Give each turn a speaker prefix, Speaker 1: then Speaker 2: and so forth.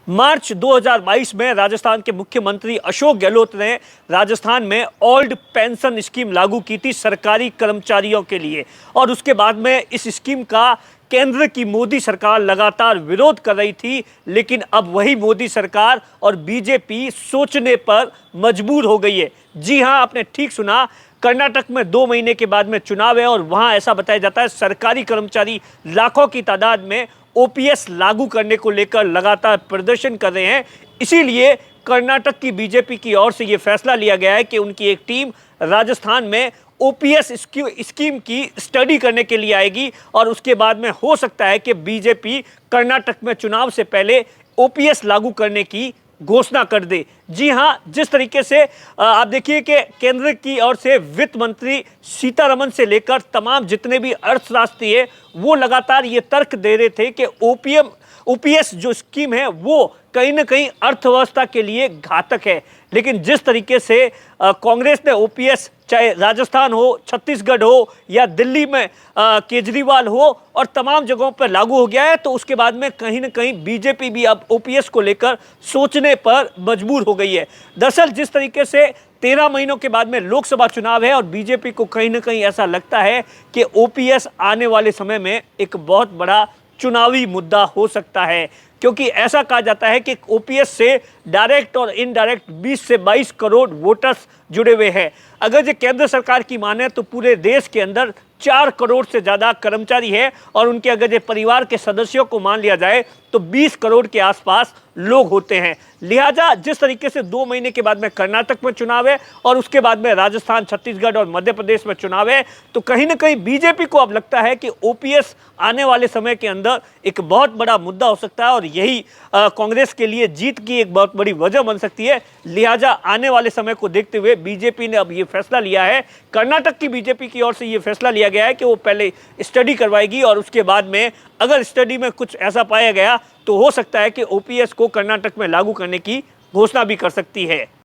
Speaker 1: मार्च 2022 में राजस्थान के मुख्यमंत्री अशोक गहलोत ने राजस्थान में ओल्ड पेंशन स्कीम लागू की थी सरकारी कर्मचारियों के लिए। और उसके बाद में इस स्कीम का केंद्र की मोदी सरकार लगातार विरोध कर रही थी, लेकिन अब वही मोदी सरकार और बीजेपी सोचने पर मजबूर हो गई है। जी हां, आपने ठीक सुना, कर्नाटक में 2 महीने के बाद में चुनाव है और वहां ऐसा बताया जाता है सरकारी कर्मचारी लाखों की तादाद में ओपीएस लागू करने को लेकर लगातार प्रदर्शन कर रहे हैं। इसीलिए कर्नाटक की बीजेपी की ओर से यह फैसला लिया गया है कि उनकी एक टीम राजस्थान में ओपीएस स्कीम की स्टडी करने के लिए आएगी और उसके बाद में हो सकता है कि बीजेपी कर्नाटक में चुनाव से पहले ओपीएस लागू करने की घोषणा कर दे। जी हां, जिस तरीके से आप देखिए कि केंद्र की ओर से वित्त मंत्री सीतारमण से लेकर तमाम जितने भी अर्थशास्त्री है वो लगातार ये तर्क दे रहे थे कि ओपीएस जो स्कीम है वो कहीं ना कहीं अर्थव्यवस्था के लिए घातक है। लेकिन जिस तरीके से कांग्रेस ने ओपीएस, चाहे राजस्थान हो, छत्तीसगढ़ हो या दिल्ली में केजरीवाल हो और तमाम जगहों पर लागू हो गया है, तो उसके बाद में कहीं ना कहीं बीजेपी भी अब ओपीएस को लेकर सोचने पर मजबूर हो गई है। दरअसल जिस तरीके से 13 महीनों के बाद में लोकसभा चुनाव है और बीजेपी को कहीं ना कहीं ऐसा लगता है कि ओपीएस आने वाले समय में एक बहुत बड़ा चुनावी मुद्दा हो सकता है, क्योंकि ऐसा कहा जाता है कि ओपीएस से डायरेक्ट और इनडायरेक्ट 20 से 22 करोड़ वोटर्स जुड़े हुए हैं। अगर ये केंद्र सरकार की माने तो पूरे देश के अंदर 4 करोड़ से ज़्यादा कर्मचारी है और उनके अगर ये परिवार के सदस्यों को मान लिया जाए तो 20 करोड़ के आसपास लोग होते हैं। लिहाजा जिस तरीके से 2 महीने के बाद में कर्नाटक में चुनाव है और उसके बाद में राजस्थान, छत्तीसगढ़ और मध्य प्रदेश में चुनाव है, तो कहीं ना कहीं बीजेपी को अब लगता है कि ओपीएस आने वाले समय के अंदर एक बहुत बड़ा मुद्दा हो सकता है और यही कांग्रेस के लिए जीत की एक बहुत बड़ी वजह बन सकती है। लिहाजा आने वाले समय को देखते हुए बीजेपी ने अब ये फैसला लिया है, कर्नाटक की बीजेपी की ओर से ये फैसला लिया गया है कि वो पहले स्टडी करवाएगी और उसके बाद में अगर स्टडी में कुछ ऐसा पाया गया तो हो सकता है कि ओपीएस को कर्नाटक में लागू करने की घोषणा भी कर सकती है।